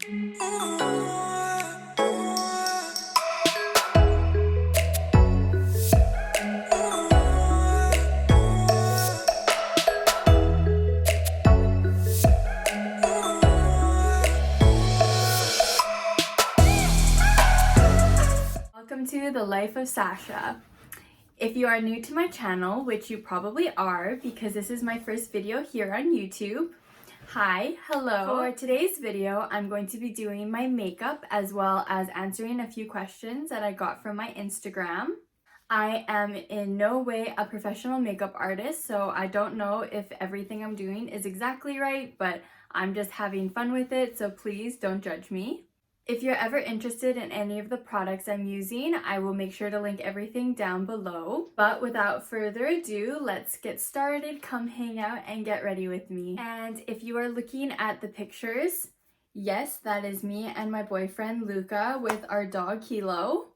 Welcome to the life of Sacha. If you are new to my channel, which you probably are because this is my first video here on YouTube, hi, hello. For today's video, I'm going to be doing my makeup as well as answering a few questions that I got from my Instagram. I am in no way a professional makeup artist, so I don't know if everything I'm doing is exactly right, but I'm just having fun with it, so please don't judge me. If you're ever interested in any of the products I'm using, I will make sure to link everything down below. But without further ado, let's get started. Come hang out and get ready with me. And if you are looking at the pictures, yes, that is me and my boyfriend Luca with our dog Kilo.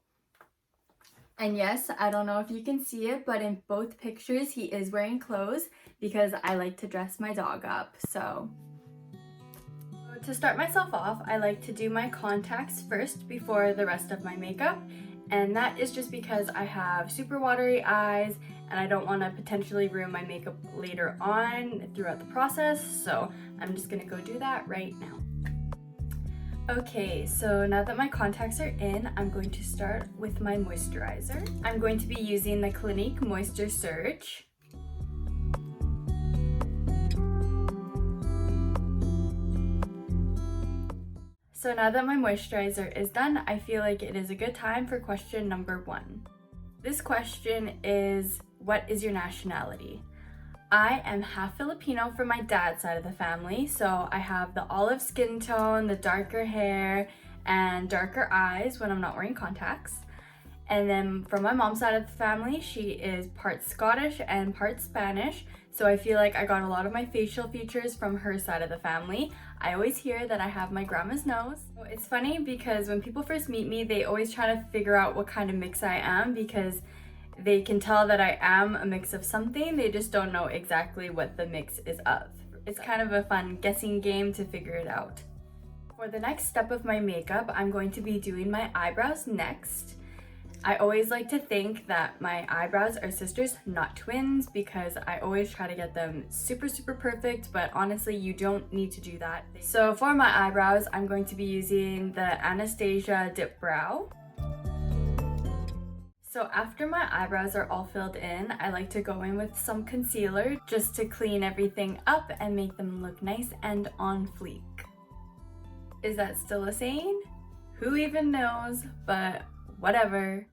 And yes, I don't know if you can see it, but in both pictures he is wearing clothes because I like to dress my dog up, so. To start myself off, I like to do my contacts first before the rest of my makeup, and that is just because I have super watery eyes and I don't want to potentially ruin my makeup later on throughout the process, so I'm just gonna go do that right now. Okay, so now that my contacts are in, I'm going to start with my moisturizer. I'm going to be using the Clinique Moisture Surge. So now that my moisturizer is done, I feel like it is a good time for question number 1. This question is, what is your nationality? I am half Filipino from my dad's side of the family, so I have the olive skin tone, the darker hair, and darker eyes when I'm not wearing contacts. And then from my mom's side of the family, she is part Scottish and part Spanish, so I feel like I got a lot of my facial features from her side of the family. I always hear that I have my grandma's nose. It's funny because when people first meet me, they always try to figure out what kind of mix I am because they can tell that I am a mix of something, they just don't know exactly what the mix is of. It's kind of a fun guessing game to figure it out. For the next step of my makeup, I'm going to be doing my eyebrows next. I always like to think that my eyebrows are sisters, not twins, because I always try to get them super perfect, but honestly, you don't need to do that. So for my eyebrows, I'm going to be using the Anastasia Dip Brow. So after my eyebrows are all filled in, I like to go in with some concealer just to clean everything up and make them look nice and on fleek. Is that still a saying? Who even knows, but whatever.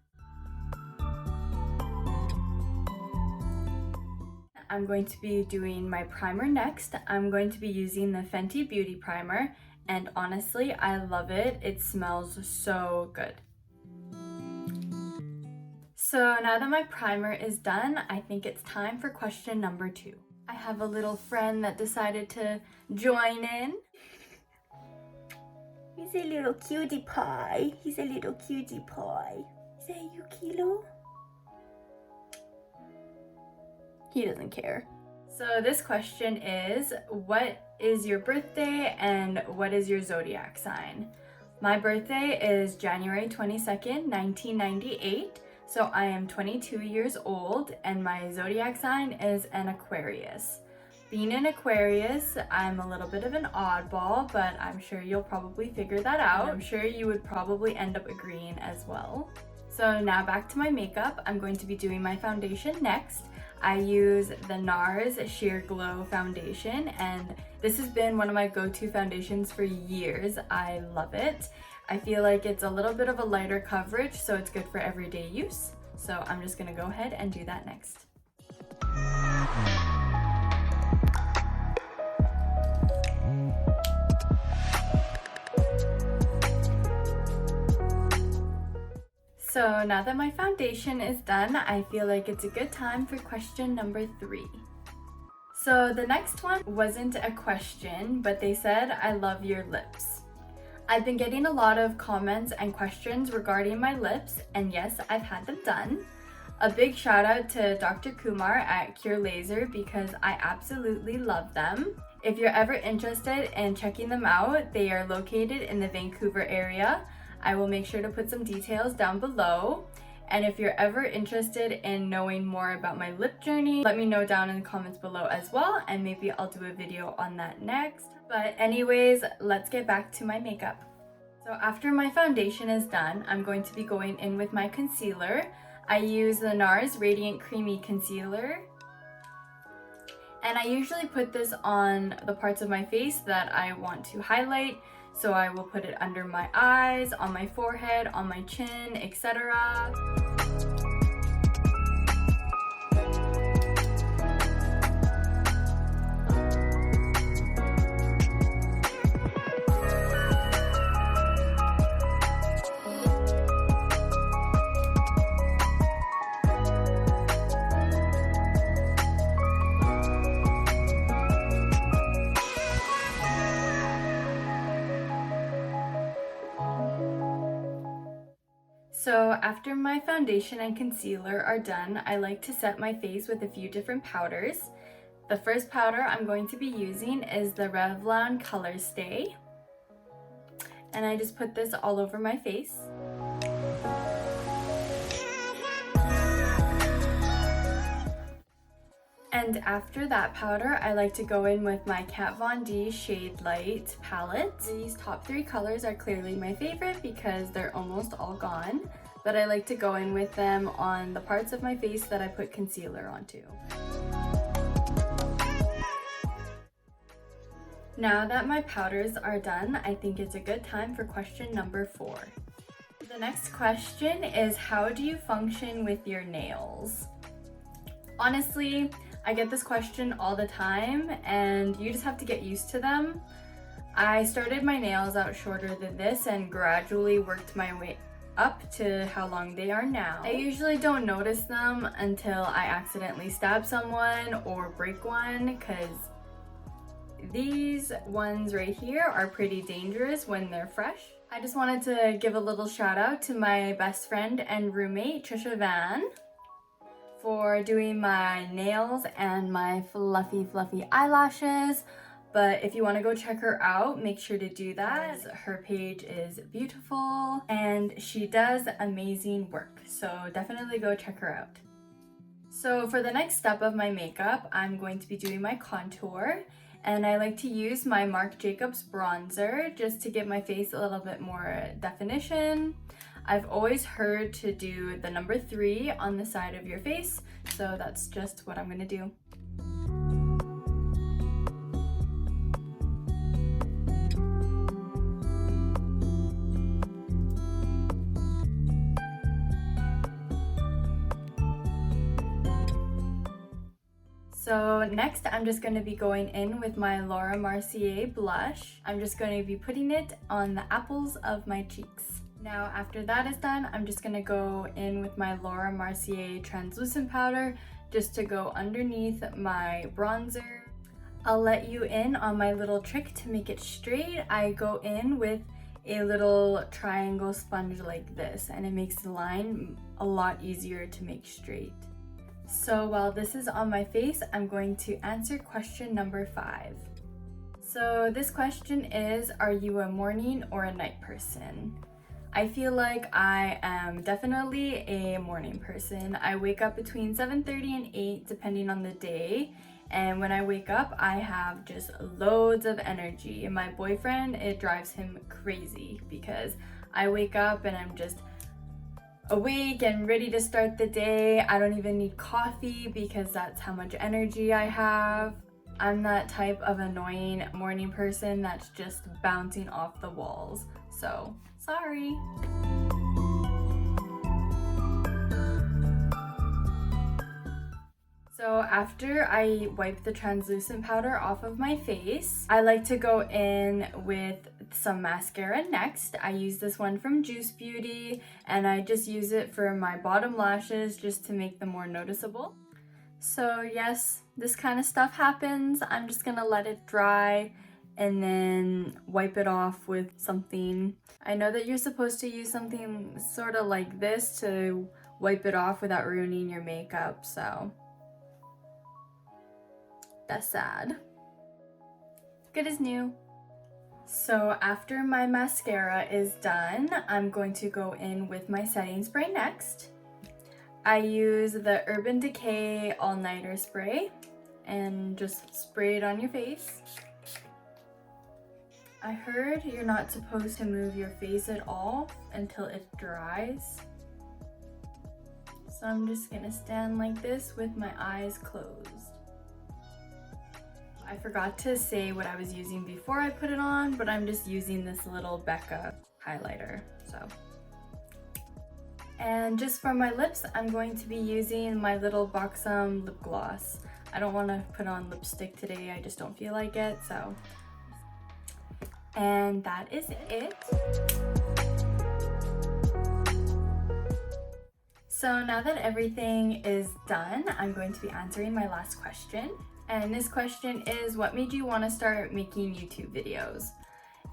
I'm going to be doing my primer next. I'm going to be using the Fenty Beauty Primer, and honestly, I love it. It smells so good. So now that my primer is done, I think it's time for question number 2. I have a little friend that decided to join in. He's a little cutie pie. He's a little cutie pie. Is that you, Kilo? He doesn't care. So this question is, what is your birthday and what is your zodiac sign? My birthday is January 22nd, 1998. So I am 22 years old and my zodiac sign is an Aquarius. Being an Aquarius, I'm a little bit of an oddball, but I'm sure you'll probably figure that out. I'm sure you would probably end up agreeing as well. So now back to my makeup. I'm going to be doing my foundation next. I use the NARS Sheer Glow foundation, and this has been one of my go-to foundations for years. I love it. I feel like it's a little bit of a lighter coverage, so it's good for everyday use. So I'm just gonna go ahead and do that next. So now that my foundation is done, I feel like it's a good time for question number 3. So the next one wasn't a question, but they said, I love your lips. I've been getting a lot of comments and questions regarding my lips, and yes, I've had them done. A big shout out to Dr. Kumar at Cure Laser because I absolutely love them. If you're ever interested in checking them out, they are located in the Vancouver area. I will make sure to put some details down below. And if you're ever interested in knowing more about my lip journey, let me know down in the comments below as well, and maybe I'll do a video on that next. But anyways, let's get back to my makeup. So after my foundation is done, I'm going to be going in with my concealer. I use the NARS Radiant Creamy Concealer. And I usually put this on the parts of my face that I want to highlight. So I will put it under my eyes, on my forehead, on my chin, etc. So after my foundation and concealer are done, I like to set my face with a few different powders. The first powder I'm going to be using is the Revlon Color Stay. And I just put this all over my face. And after that powder, I like to go in with my Kat Von D Shade Light palette. These top 3 colors are clearly my favorite because they're almost all gone, but I like to go in with them on the parts of my face that I put concealer onto. Now that my powders are done, I think it's a good time for question number 4. The next question is, how do you function with your nails? Honestly, I get this question all the time and you just have to get used to them. I started my nails out shorter than this and gradually worked my way up to how long they are now. I usually don't notice them until I accidentally stab someone or break one, because these ones right here are pretty dangerous when they're fresh. I just wanted to give a little shout out to my best friend and roommate, Trisha Van, for doing my nails and my fluffy eyelashes. But if you want to go check her out, make sure to do that. Her page is beautiful and she does amazing work, so definitely go check her out. So for the next step of my makeup, I'm going to be doing my contour, and I like to use my Marc Jacobs bronzer just to give my face a little bit more definition. I've always heard to do the number 3 on the side of your face, so that's just what I'm gonna do. So next, I'm just going to be going in with my Laura Mercier blush. I'm just going to be putting it on the apples of my cheeks. Now after that is done, I'm just going to go in with my Laura Mercier translucent powder just to go underneath my bronzer. I'll let you in on my little trick to make it straight. I go in with a little triangle sponge like this, and it makes the line a lot easier to make straight. So while this is on my face, I'm going to answer question number 5. So this question is, are you a morning or a night person? I feel like I am definitely a morning person. I wake up between 7:30 and 8 depending on the day, and when I wake up I have just loads of energy. And my boyfriend, it drives him crazy because I wake up and I'm just awake and ready to start the day. I don't even need coffee because that's how much energy I have. I'm that type of annoying morning person that's just bouncing off the walls. So, sorry. So after I wipe the translucent powder off of my face, I like to go in with some mascara next. I use this one from Juice Beauty, and I just use it for my bottom lashes just to make them more noticeable. So yes, this kind of stuff happens. I'm just gonna let it dry and then wipe it off with something. I know that you're supposed to use something sort of like this to wipe it off without ruining your makeup, so that's sad. good as new. So after my mascara is done, I'm going to go in with my setting spray next. I use the Urban Decay All Nighter Spray and just spray it on your face. I heard you're not supposed to move your face at all until it dries. So I'm just gonna stand like this with my eyes closed. I forgot to say what I was using before I put it on, but I'm just using this little Becca highlighter, so. And just for my lips, I'm going to be using my little Buxom lip gloss. I don't want to put on lipstick today, I just don't feel like it, so. And that is it. So now that everything is done, I'm going to be answering my last question. And this question is, what made you want to start making YouTube videos?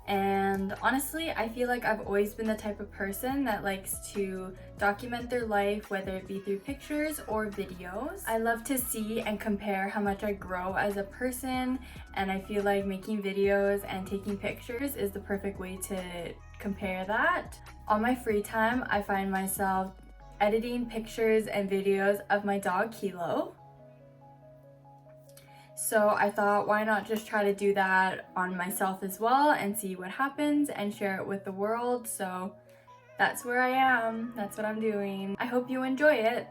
And honestly, I feel like I've always been the type of person that likes to document their life, whether it be through pictures or videos. I love to see and compare how much I grow as a person, and I feel like making videos and taking pictures is the perfect way to compare that. On my free time, I find myself editing pictures and videos of my dog Kilo. So I thought, why not just try to do that on myself as well and see what happens and share it with the world. So that's where I am. That's what I'm doing. I hope you enjoy it.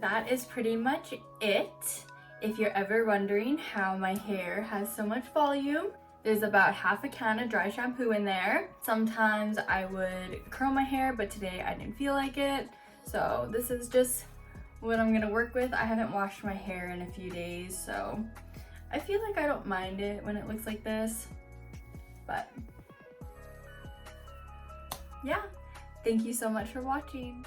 That is pretty much it. If you're ever wondering how my hair has so much volume, there's about half a can of dry shampoo in there. Sometimes I would curl my hair, but today I didn't feel like it. So this is just what I'm gonna work with. I haven't washed my hair in a few days, so I feel like I don't mind it when it looks like this. But yeah, thank you so much for watching.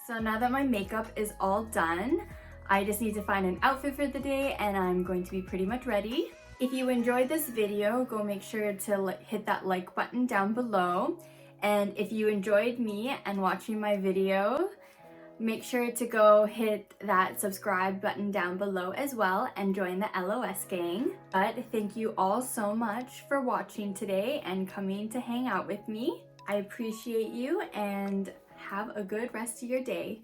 So now that my makeup is all done, I just need to find an outfit for the day and I'm going to be pretty much ready. If you enjoyed this video, go make sure to hit that like button down below. And if you enjoyed me and watching my video, make sure to go hit that subscribe button down below as well and join the LOS gang. But thank you all so much for watching today and coming to hang out with me. I appreciate you and have a good rest of your day.